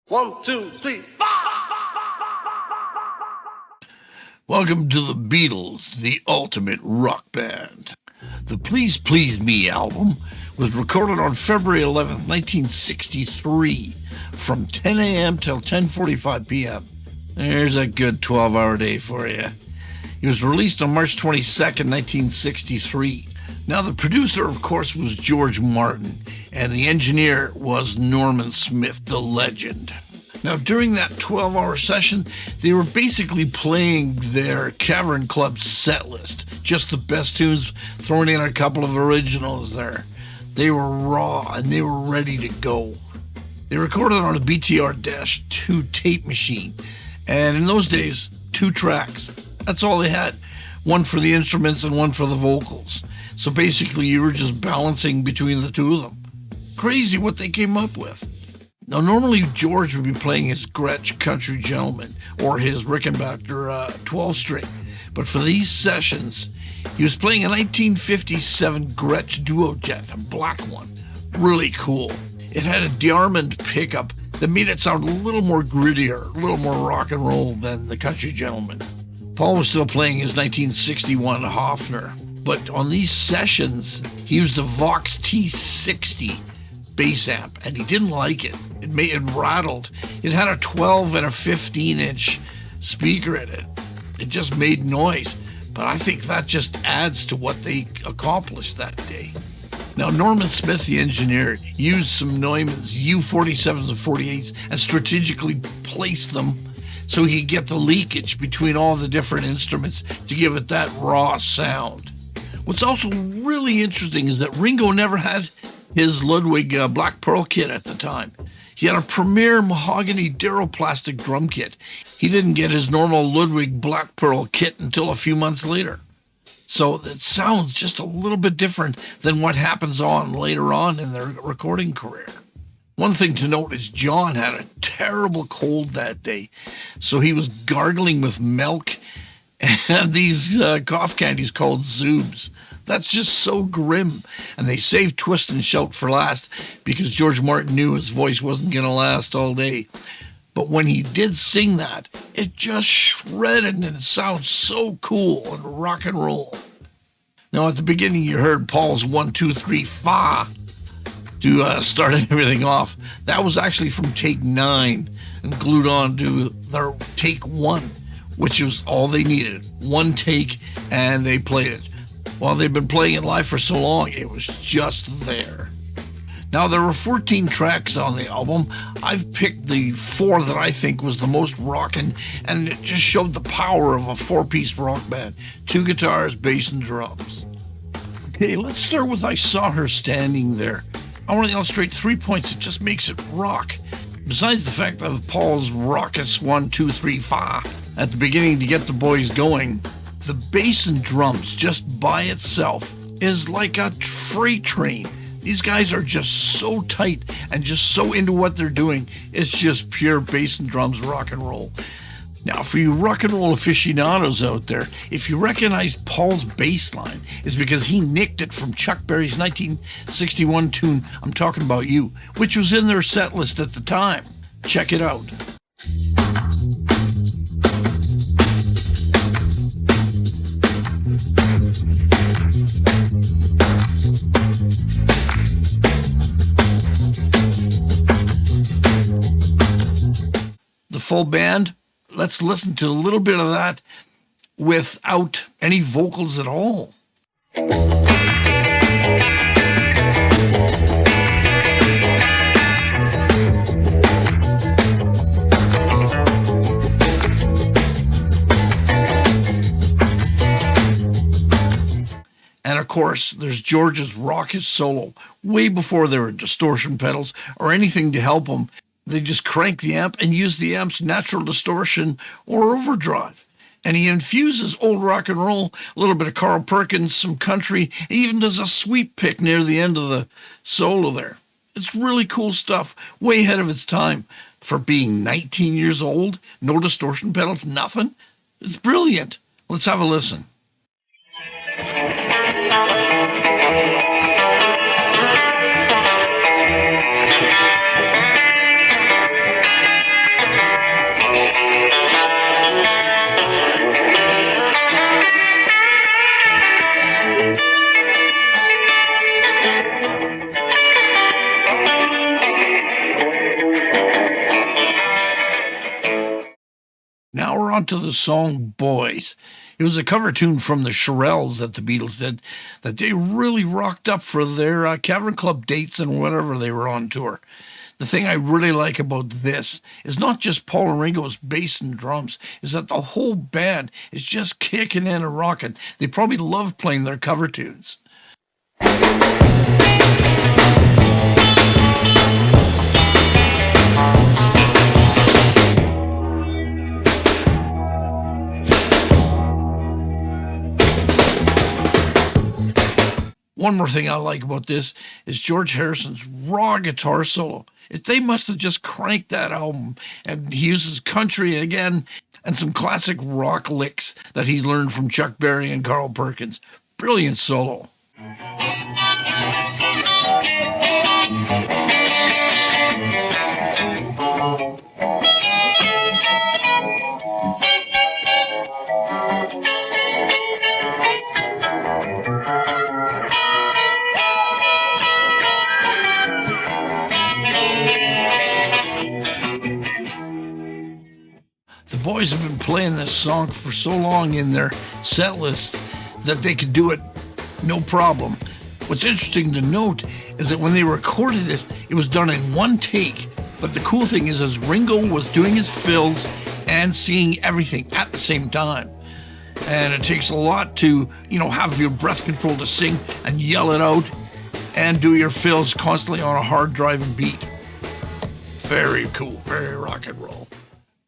One, two, three, four. Welcome to the Beatles, the ultimate rock band. The Please Please Me album was recorded on February 11th, 1963, from 10 a.m. till 10:45 p.m. There's a good 12-hour day for you. It was released on March 22nd, 1963. Now, the producer, of course, was George Martin, and the engineer was Norman Smith, the legend. Now, during that 12-hour session, they were basically playing their Cavern Club set list. Just the best tunes, throwing in a couple of originals there. They were raw, and they were ready to go. They recorded on a BTR-2 tape machine, and in those days, 2 tracks. That's all they had. One for the instruments and one for the vocals. So basically, you were just balancing between the two of them. Crazy what they came up with. Now, normally George would be playing his Gretsch Country Gentleman or his Rickenbacker 12-string. But for these sessions, he was playing a 1957 Gretsch Duo Jet, a black one. Really cool. It had a Diamond pickup that made it sound a little more grittier, a little more rock and roll than the Country Gentleman. Paul was still playing his 1961 Hofner. But on these sessions, he used a Vox T60 bass amp, and he didn't like it. It rattled. It had a 12 and a 15-inch speaker in it. It just made noise. But I think that just adds to what they accomplished that day. Now, Norman Smith, the engineer, used some Neumann's U47s and 48s and strategically placed them so he could get the leakage between all the different instruments to give it that raw sound. What's also really interesting is that Ringo never had his Ludwig Black Pearl kit at the time. He had a Premier mahogany Duroplastic drum kit. He didn't get his normal Ludwig Black Pearl kit until a few months later. So it sounds just a little bit different than what happens later on in their recording career. One thing to note is John had a terrible cold that day, so he was gargling with milk and these cough candies called Zoobs. That's just so grim. And they saved Twist and Shout for last because George Martin knew his voice wasn't going to last all day. But when he did sing that, it just shredded and it sounds so cool and rock and roll. Now, at the beginning, you heard Paul's 1, 2, 3, fa to start everything off. That was actually from take 9 and glued on to their take 1. Which was all they needed. One take, and they played it. While they've been playing it live for so long, it was just there. Now, there were 14 tracks on the album. I've picked the 4 that I think was the most rockin', and it just showed the power of a 4-piece rock band. 2 guitars, bass, and drums. Okay, let's start with I Saw Her Standing There. I want to illustrate 3 points that just makes it rock. Besides the fact of Paul's raucous 1, 2, 3, fa at the beginning to get the boys going, the bass and drums just by itself is like a freight train. These guys are just so tight and just so into what they're doing. It's just pure bass and drums rock and roll. Now, for you rock and roll aficionados out there, if you recognize Paul's bass line, it's because he nicked it from Chuck Berry's 1961 tune, I'm Talking About You, which was in their set list at the time. Check it out. The full band, let's listen to a little bit of that without any vocals at all. And of course, there's George's raucous solo, way before there were distortion pedals or anything to help them. They just crank the amp and use the amp's natural distortion or overdrive. And he infuses old rock and roll, a little bit of Carl Perkins, some country, and even does a sweep pick near the end of the solo there. It's really cool stuff, way ahead of its time. For being 19 years old, no distortion pedals, nothing. It's brilliant. Let's have a listen. we're on to the song Boys. It was a cover tune from the Shirelles that the Beatles did that they really rocked up for their Cavern Club dates and whatever they were on tour. The thing I really like about this is not just Paul and Ringo's bass and drums, is that the whole band is just kicking in and rocking. They probably love playing their cover tunes. One more thing I like about this is George Harrison's raw guitar solo. They must have just cranked that album, and he uses country again and some classic rock licks that he learned from Chuck Berry and Carl Perkins. Brilliant solo. The Boys have been playing this song for so long in their set list that they could do it no problem. What's interesting to note is that when they recorded this, it was done in one take. But the cool thing is, as Ringo was doing his fills and singing everything at the same time. And it takes a lot to, have your breath control to sing and yell it out and do your fills constantly on a hard driving beat. Very cool, very rock and roll.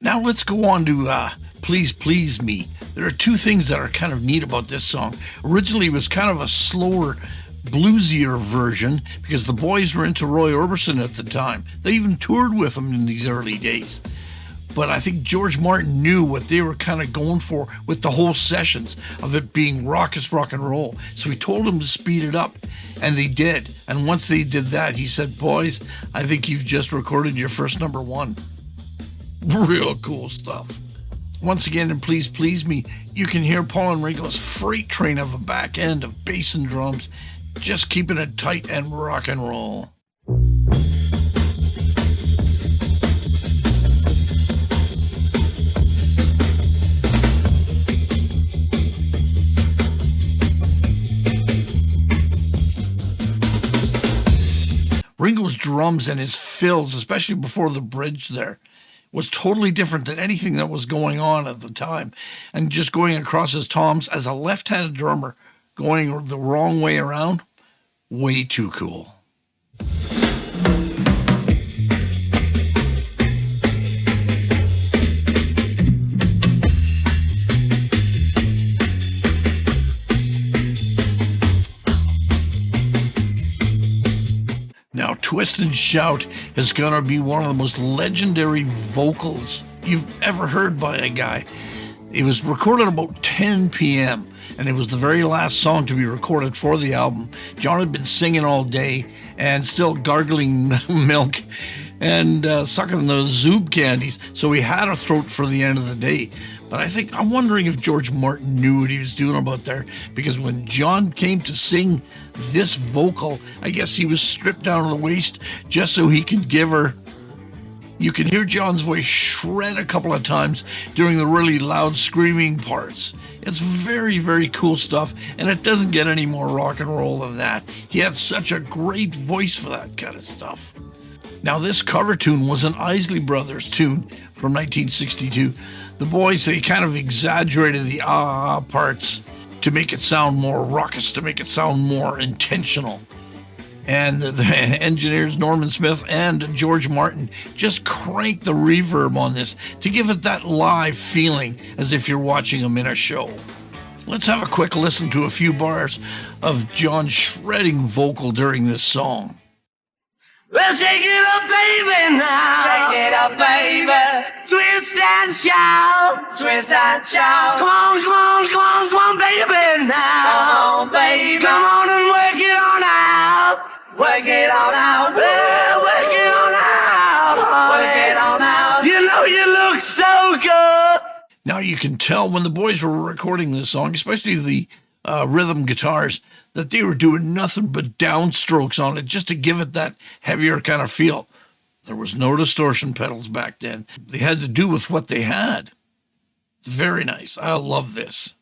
Now let's go on to Please Please Me. There are two things that are kind of neat about this song. Originally, it was kind of a slower, bluesier version because the Boys were into Roy Orbison at the time. They even toured with him in these early days. But I think George Martin knew what they were kind of going for with the whole sessions of it being raucous rock and roll. So he told them to speed it up, and they did. And once they did that, he said, "Boys, I think you've just recorded your first number one." Real cool stuff. Once again, in Please Please Me, you can hear Paul and Ringo's freight train of a back end of bass and drums, just keeping it tight and rock and roll. Ringo's drums and his fills, especially before the bridge there, was totally different than anything that was going on at the time. And just going across his toms as a left-handed drummer, going the wrong way around, way too cool. Now, Twist and Shout is going to be one of the most legendary vocals you've ever heard by a guy. It was recorded about 10 p.m., and it was the very last song to be recorded for the album. John had been singing all day and still gargling milk and sucking the Zoob candies, so he had a throat for the end of the day. But I'm wondering if George Martin knew what he was doing about there, because when John came to sing this vocal, I guess he was stripped down to the waist just so he could give her. You can hear John's voice shred a couple of times during the really loud screaming parts. It's very, very cool stuff, and it doesn't get any more rock and roll than that. He had such a great voice for that kind of stuff. Now, this cover tune was an Isley Brothers tune from 1962. The Boys, they kind of exaggerated the parts to make it sound more raucous, to make it sound more intentional. And the engineers, Norman Smith and George Martin, just cranked the reverb on this to give it that live feeling as if you're watching them in a show. Let's have a quick listen to a few bars of John's shredding vocal during this song. Well, shake it up, baby, now. Shake it up, baby. Twist and shout. Twist and shout. Come on, come on, come on, come on, baby, now. Come on, baby. Come on and work it on out. Work it on out. Well, work it on out. Work it on out. You know you look so good. Now you can tell when the Boys were recording this song, especially the rhythm guitars, that they were doing nothing but downstrokes on it just to give it that heavier kind of feel. There was no distortion pedals back then. They had to do with what they had. Very nice. I love this.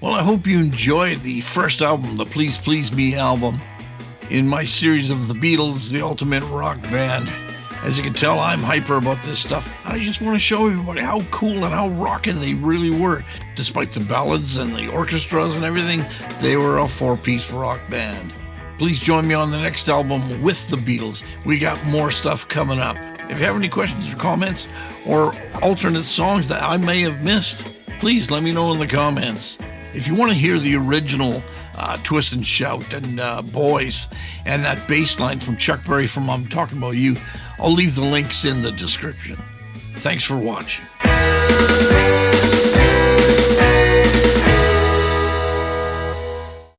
Well, I hope you enjoyed the first album, the Please Please Me album, in my series of the Beatles, the ultimate rock band. As you can tell, I'm hyper about this stuff. I just want to show everybody how cool and how rockin' they really were. Despite the ballads and the orchestras and everything, they were a four-piece rock band. Please join me on the next album with the Beatles. We got more stuff coming up. If you have any questions or comments or alternate songs that I may have missed, please let me know in the comments. If you want to hear the original Twist and Shout and Boys and that bass line from Chuck Berry from I'm Talking About You, I'll leave the links in the description. Thanks for watching.